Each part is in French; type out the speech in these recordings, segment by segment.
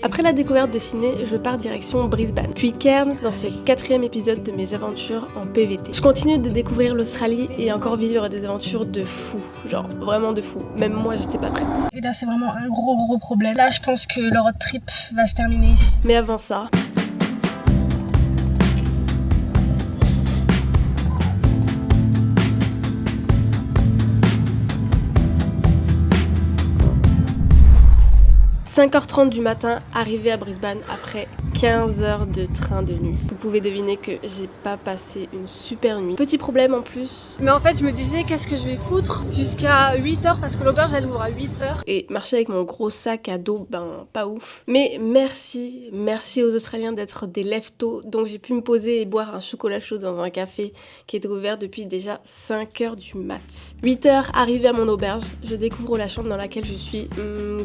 Après la découverte de Sydney, je pars direction Brisbane, puis Cairns dans ce 4e épisode de mes aventures en PVT. Je continue de découvrir l'Australie et encore vivre des aventures de fou, genre vraiment de fou. Même moi j'étais pas prête. Et là c'est vraiment un gros problème. Là je pense que le road trip va se terminer ici. Mais avant ça... « 5h30 du matin, arrivé à Brisbane après 15 heures de train de nuit. » Vous pouvez deviner que j'ai pas passé une super nuit. Petit problème en plus. Mais en fait, je me disais qu'est-ce que je vais foutre jusqu'à 8h parce que l'auberge elle ouvre à 8h. Et marcher avec mon gros sac à dos, ben pas ouf. Mais merci aux Australiens d'être des lève-tôt. Donc j'ai pu me poser et boire un chocolat chaud dans un café qui était ouvert depuis déjà 5h du mat. 8h, arrivé à mon auberge, je découvre la chambre dans laquelle je suis,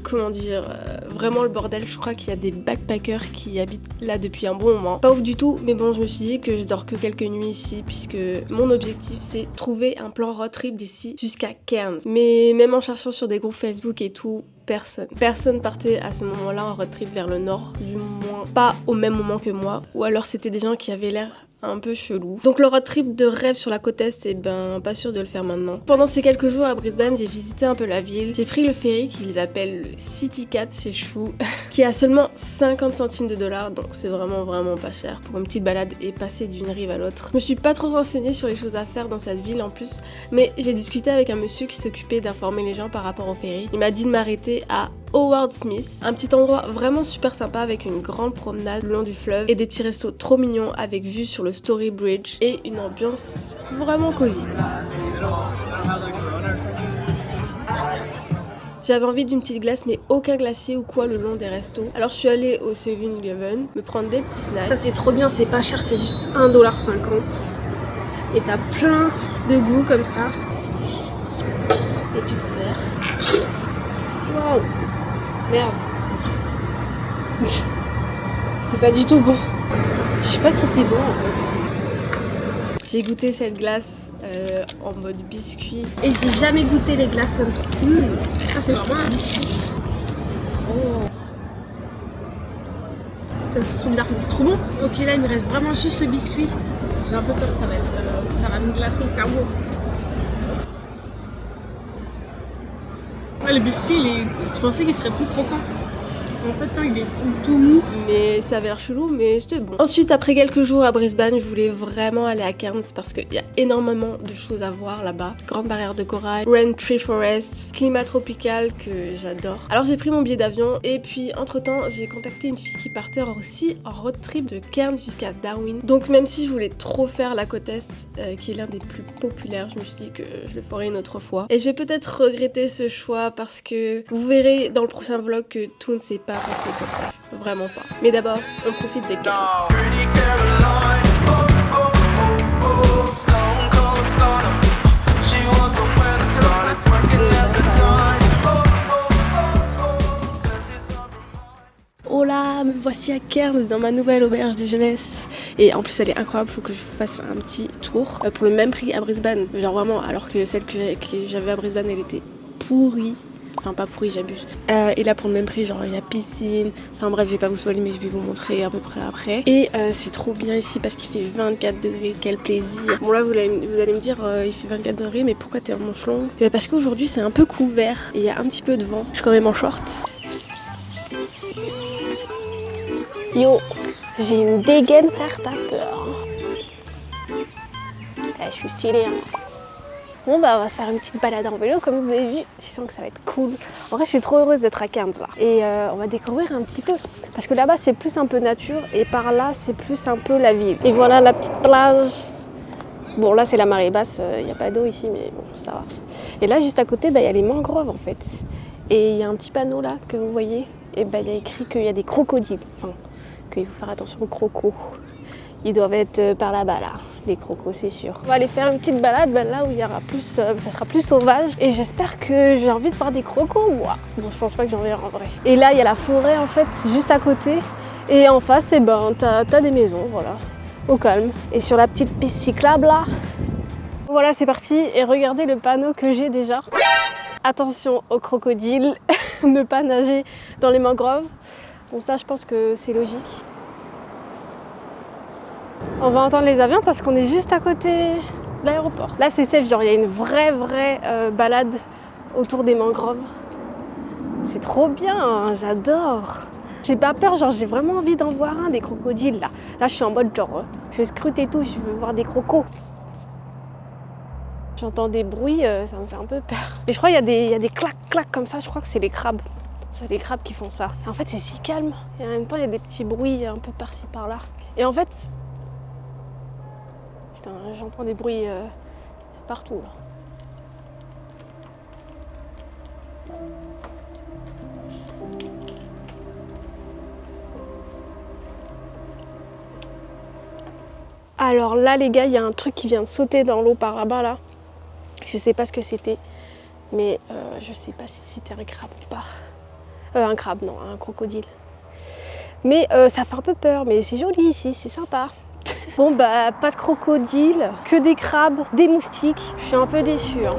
comment dire, vraiment le bordel. Je crois qu'il y a des backpackers qui habitent là depuis un bon moment. Pas ouf du tout, mais bon, je me suis dit que je dors que quelques nuits ici puisque mon objectif c'est trouver un plan road trip d'ici jusqu'à Cairns. Mais même en cherchant sur des groupes Facebook et tout, personne partait à ce moment-là en road trip vers le nord, du moins pas au même moment que moi, ou alors c'était des gens qui avaient l'air un peu chelou. Donc le road trip de rêve sur la côte est, et ben pas sûr de le faire maintenant. Pendant ces quelques jours à Brisbane, j'ai visité un peu la ville. J'ai pris le ferry qu'ils appellent le City Cat, c'est chou, qui a seulement 50 centimes de dollars, donc c'est vraiment pas cher pour une petite balade et passer d'une rive à l'autre. Je me suis pas trop renseignée sur les choses à faire dans cette ville en plus, mais j'ai discuté avec un monsieur qui s'occupait d'informer les gens par rapport au ferry. Il m'a dit de m'arrêter à Howard Smith, un petit endroit vraiment super sympa avec une grande promenade le long du fleuve et des petits restos trop mignons avec vue sur le Story Bridge et une ambiance vraiment cosy. J'avais envie d'une petite glace mais aucun glacier ou quoi le long des restos. Alors je suis allée au 7-Eleven me prendre des petits snacks. Ça c'est trop bien, c'est pas cher, c'est juste 1,50$. Et t'as plein de goûts comme ça. Et tu te sers. Wow! Merde. C'est pas du tout bon. Je sais pas si c'est bon en fait. J'ai goûté cette glace en mode biscuit. Et j'ai jamais goûté les glaces comme ça. Ah, c'est vraiment un biscuit. Oh. Putain, c'est trop bizarre, mais c'est trop bon. Ok, là il me reste vraiment juste le biscuit. J'ai un peu peur, ça va me glacer le cerveau. Ouais, le biscuit, je pensais qu'il serait plus croquant. En fait, non, il est tout mou. Mais ça avait l'air chelou, mais c'était bon. Ensuite, après quelques jours à Brisbane, je voulais vraiment aller à Cairns parce qu'il y a énormément de choses à voir là-bas. Grande barrière de corail, Raintree Forest, climat tropical que j'adore. Alors j'ai pris mon billet d'avion et puis entre-temps, j'ai contacté une fille qui partait aussi en road trip de Cairns jusqu'à Darwin. Donc même si je voulais trop faire la côte est, qui est l'un des plus populaires, je me suis dit que je le ferais une autre fois. Et je vais peut-être regretter ce choix parce que vous verrez dans le prochain vlog que tout ne s'est pas passé comme prévu. Vraiment pas. Mais d'abord, on profite des Cairns. Oh là, me voici à Cairns dans ma nouvelle auberge de jeunesse. Et en plus elle est incroyable, faut que je vous fasse un petit tour pour le même prix à Brisbane. Genre vraiment, alors que celle que j'avais à Brisbane elle était pourrie. Enfin pas pourri, j'abuse. Et là pour le même prix, genre il y a piscine. Enfin bref, je vais pas vous spoiler mais je vais vous montrer à peu près après. Et c'est trop bien ici parce qu'il fait 24 degrés, quel plaisir. Bon là vous allez me dire il fait 24 degrés mais pourquoi t'es en manche longue? Parce qu'aujourd'hui c'est un peu couvert et il y a un petit peu de vent. Je suis quand même en short. Yo, j'ai une dégaine frère, t'as peur. Je suis stylée hein. Bon bah on va se faire une petite balade en vélo comme vous avez vu, je sens que ça va être cool. En vrai je suis trop heureuse d'être à Cairns là. Et on va découvrir un petit peu. Parce que là-bas c'est plus un peu nature et par là c'est plus un peu la ville. Et voilà la petite plage. Bon là c'est la marée basse, il n'y a pas d'eau ici mais bon ça va. Et là juste à côté il y a les mangroves en fait. Et il y a un petit panneau là que vous voyez. Et il y a écrit qu'il y a des crocodiles. Enfin qu'il faut faire attention aux crocos. Ils doivent être par là-bas là. Les crocos c'est sûr. On va aller faire une petite balade là où il y aura plus, ça sera plus sauvage et j'espère que j'ai envie de voir des crocos moi. Bon je pense pas que j'en verrai en vrai. Et là il y a la forêt en fait juste à côté et en face t'as des maisons voilà, au calme. Et sur la petite piste cyclable là, voilà c'est parti et regardez le panneau que j'ai déjà. Attention aux crocodiles, ne pas nager dans les mangroves. Bon ça je pense que c'est logique. On va entendre les avions parce qu'on est juste à côté de l'aéroport. Là c'est safe, genre il y a une vraie balade autour des mangroves. C'est trop bien, j'adore. J'ai pas peur, genre j'ai vraiment envie d'en voir un, des crocodiles là. Là je suis en mode genre, je scrute et tout, je veux voir des crocos. J'entends des bruits, ça me fait un peu peur. Mais je crois qu'il y a des clac comme ça, je crois que c'est les crabes. C'est les crabes qui font ça. Et en fait c'est si calme. Et en même temps il y a des petits bruits un peu par-ci par-là. Et en fait, putain, j'entends des bruits partout là. Alors là les gars, il y a un truc qui vient de sauter dans l'eau par là-bas là. Je sais pas ce que c'était, mais je sais pas si c'était un crabe ou pas. Un crabe, non, un crocodile. Mais ça fait un peu peur, mais c'est joli ici, c'est sympa. Bon bah pas de crocodile, que des crabes, des moustiques. Je suis un peu déçue. Hein.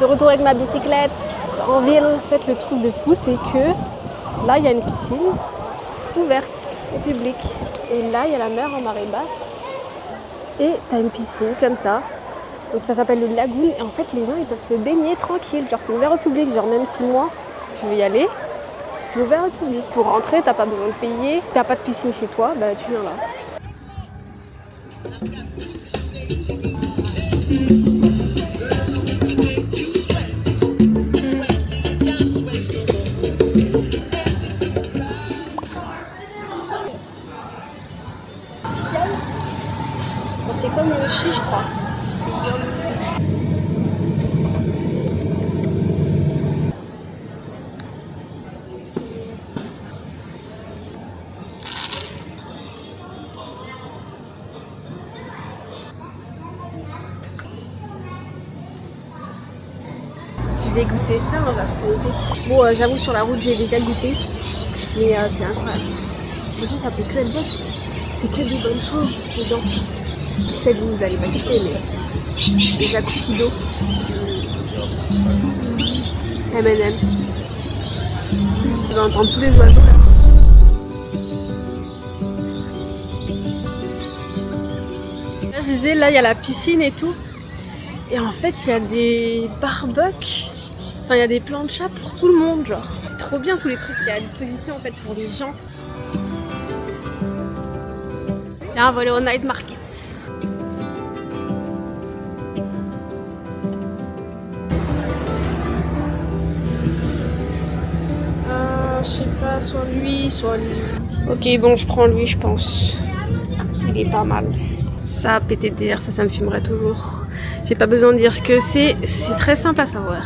De retour avec ma bicyclette en ville. En fait, le truc de fou, c'est que là, il y a une piscine ouverte au public. Et là, il y a la mer en marée basse. Et tu as une piscine comme ça. Donc ça s'appelle le lagoon. Et en fait, les gens, ils peuvent se baigner tranquille. Genre, c'est ouvert au public. Genre, même si moi, je veux y aller, c'est ouvert au public. Pour rentrer, t'as pas besoin de payer. T'as pas de piscine chez toi, bah tu viens là. C'est comme le chi, je crois. Je vais goûter ça, on va se poser. Bon, j'avoue, sur la route, j'ai déjà goûté. Mais c'est incroyable. De toute façon, ça peut que être bon. C'est que des bonnes choses dedans. Peut-être que vous allez pas goûter, mais des accouchis d'eau. M&M's. On va entendre tous les oiseaux là. Là, je disais, là, il y a la piscine et tout. Et en fait, il y a des barbecues. Enfin, il y a des planchas pour tout le monde, genre. C'est trop bien tous les trucs qu'il y a à disposition en fait pour les gens. Là, on va aller au night market. Je sais pas, soit lui, soit lui. Ok, bon, je prends lui, je pense. Il est pas mal. Ça, PTDR, ça me fumerait toujours. J'ai pas besoin de dire ce que c'est très simple à savoir.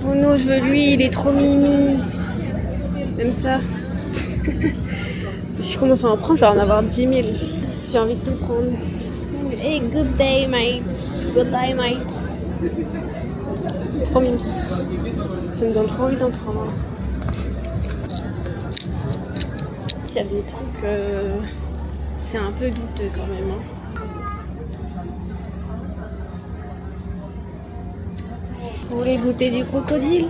Oh non, je veux lui, il est trop mimi. Même ça. Si je commence à en prendre, je vais en avoir 10 000. J'ai envie de tout prendre. Hey, good day, mates. Good day, mates. Trop mimes. Ça me donne trop envie d'en prendre. Il y a des trucs, c'est un peu douteux quand même. Hein. Vous voulez goûter du crocodile?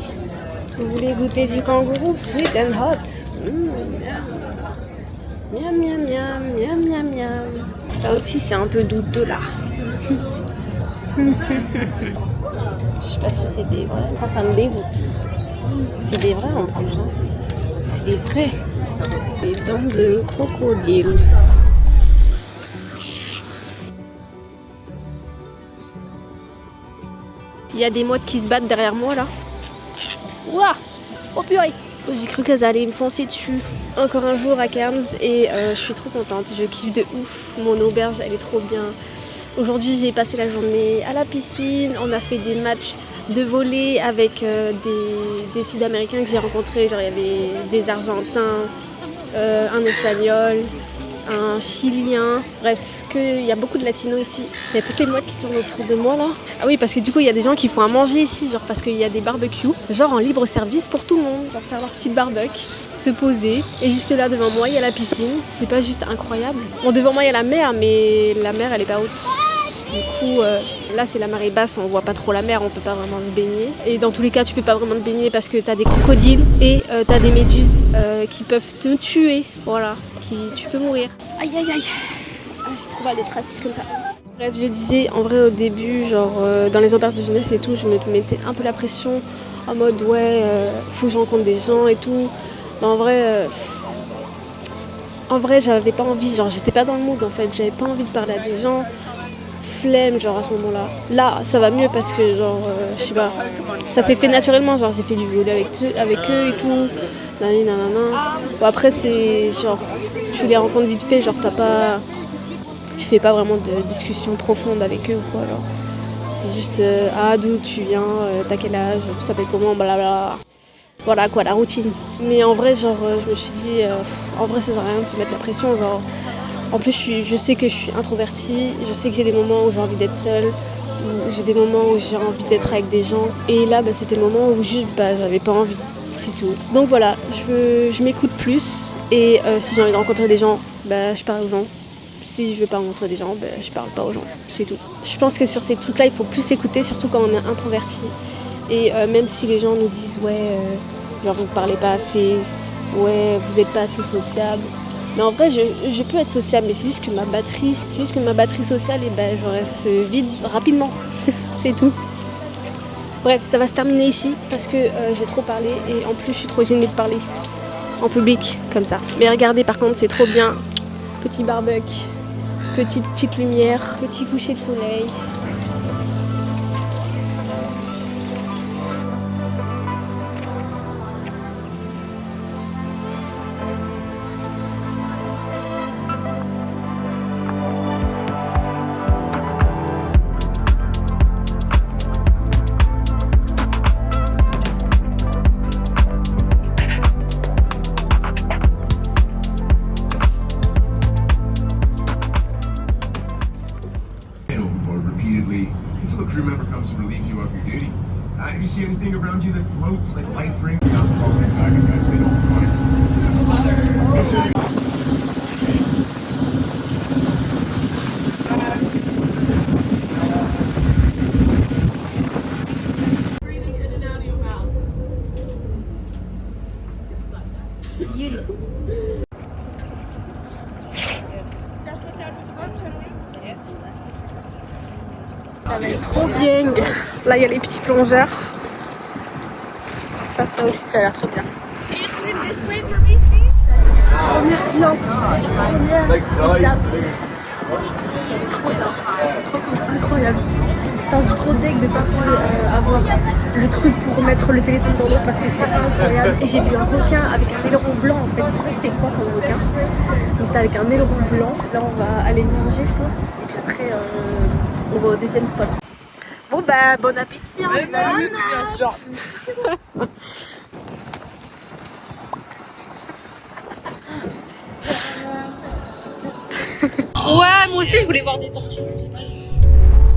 Vous voulez goûter du kangourou? Sweet and hot. Miam, miam, miam, miam, miam, miam. Ça aussi, c'est un peu douteux là. Je sais pas si c'est des vrais. Ça me dégoûte. C'est des vrais en plus. Hein. C'est des vrais. Des dents de crocodile. Il y a des mouettes qui se battent derrière moi là. Ouah! Oh purée! J'ai cru qu'elles allaient me foncer dessus. Encore un jour à Cairns et je suis trop contente. Je kiffe de ouf. Mon auberge, elle est trop bien. Aujourd'hui, j'ai passé la journée à la piscine. On a fait des matchs de volley avec des Sud-Américains que j'ai rencontrés. Genre, il y avait des Argentins, un Espagnol, un Chilien, bref, il y a beaucoup de latinos ici. Il y a toutes les modes qui tournent autour de moi là. Ah oui, parce que du coup il y a des gens qui font à manger ici, genre parce qu'il y a des barbecues, genre en libre service pour tout le monde, genre faire leur petite barbecue, se poser. Et juste là devant moi il y a la piscine, c'est pas juste incroyable. Bon, devant moi il y a la mer, mais la mer elle est pas haute. Du coup, là c'est la marée basse, on voit pas trop la mer, on peut pas vraiment se baigner. Et dans tous les cas, tu peux pas vraiment te baigner parce que t'as des crocodiles et t'as des méduses qui peuvent te tuer. Voilà, tu peux mourir. Aïe aïe aïe, ah, j'ai trop mal de traces comme ça. Bref, je disais, en vrai au début, genre dans les auberges de jeunesse et tout, je me mettais un peu la pression en mode ouais, faut que je rencontre des gens et tout. Mais en vrai, j'avais pas envie, genre j'étais pas dans le mood en fait, j'avais pas envie de parler à des gens. Flemme genre à ce moment-là. Là, ça va mieux parce que genre, je sais pas, ça s'est fait naturellement, genre j'ai fait du volley avec eux et tout. Nanana. Bon, après c'est genre, tu les rencontres vite fait, genre tu fais pas vraiment de discussion profonde avec eux ou quoi, genre. C'est juste, ah d'où tu viens, t'as quel âge, tu t'appelles comment, blablabla. Voilà quoi, la routine. Mais en vrai, genre, je me suis dit, en vrai ça sert à rien de se mettre la pression, genre. En plus, je sais que je suis introvertie, je sais que j'ai des moments où j'ai envie d'être seule, j'ai des moments où j'ai envie d'être avec des gens. Et là, c'était le moment où juste, j'avais pas envie, c'est tout. Donc voilà, je m'écoute plus et si j'ai envie de rencontrer des gens, je parle aux gens. Si je veux pas rencontrer des gens, je parle pas aux gens, c'est tout. Je pense que sur ces trucs-là, il faut plus s'écouter, surtout quand on est introverti. Et même si les gens nous disent, ouais, genre vous parlez pas assez, ouais, vous êtes pas assez sociable. Mais en vrai, je peux être sociable, mais c'est juste que ma batterie sociale, j'aurais se vide rapidement. C'est tout. Bref, ça va se terminer ici parce que j'ai trop parlé et en plus, je suis trop gênée de parler en public comme ça. Mais regardez, par contre, c'est trop bien. Petit barbecue, petite lumière, petit coucher de soleil. Until a crew member comes and relieves you of your duty. If you see anything around you that floats like life ring, you're not falling back, guys. They don't want it. Yes, sir. Breathing in and out of your mouth. Beautiful. Elle est trop bien. Là, il y a les petits plongeurs. Ça aussi, ça a l'air trop bien. Première séance. Incroyable. Putain, je suis trop deg de partir avoir le truc pour mettre le téléphone dans l'eau parce que c'était incroyable. Et j'ai vu un requin avec un aileron blanc en fait. Je sais pas c'était quoi comme requin. Mais c'était avec un aileron blanc. Là, on va aller manger, je pense. Et puis après, on va au deuxième spot. Bon bon appétit hein. Bien sûr. Ouais, moi aussi je voulais voir des tortues.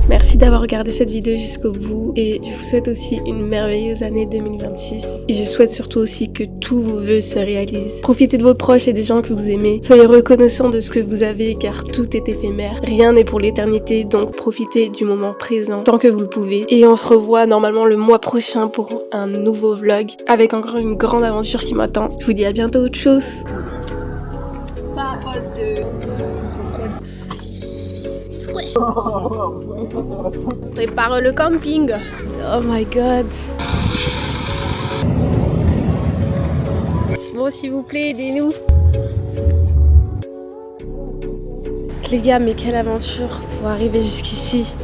Merci d'avoir regardé cette vidéo jusqu'au bout et je vous souhaite aussi une merveilleuse année 2026. Et je souhaite surtout aussi que tous vos vœux se réalisent. Profitez de vos proches et des gens que vous aimez. Soyez reconnaissants de ce que vous avez car tout est éphémère. Rien n'est pour l'éternité, donc profitez du moment présent tant que vous le pouvez. Et on se revoit normalement le mois prochain pour un nouveau vlog avec encore une grande aventure qui m'attend. Je vous dis à bientôt, autre chose. Prépare le camping. Oh my god. Bon, s'il vous plaît, aidez-nous. Les gars, mais quelle aventure pour arriver jusqu'ici.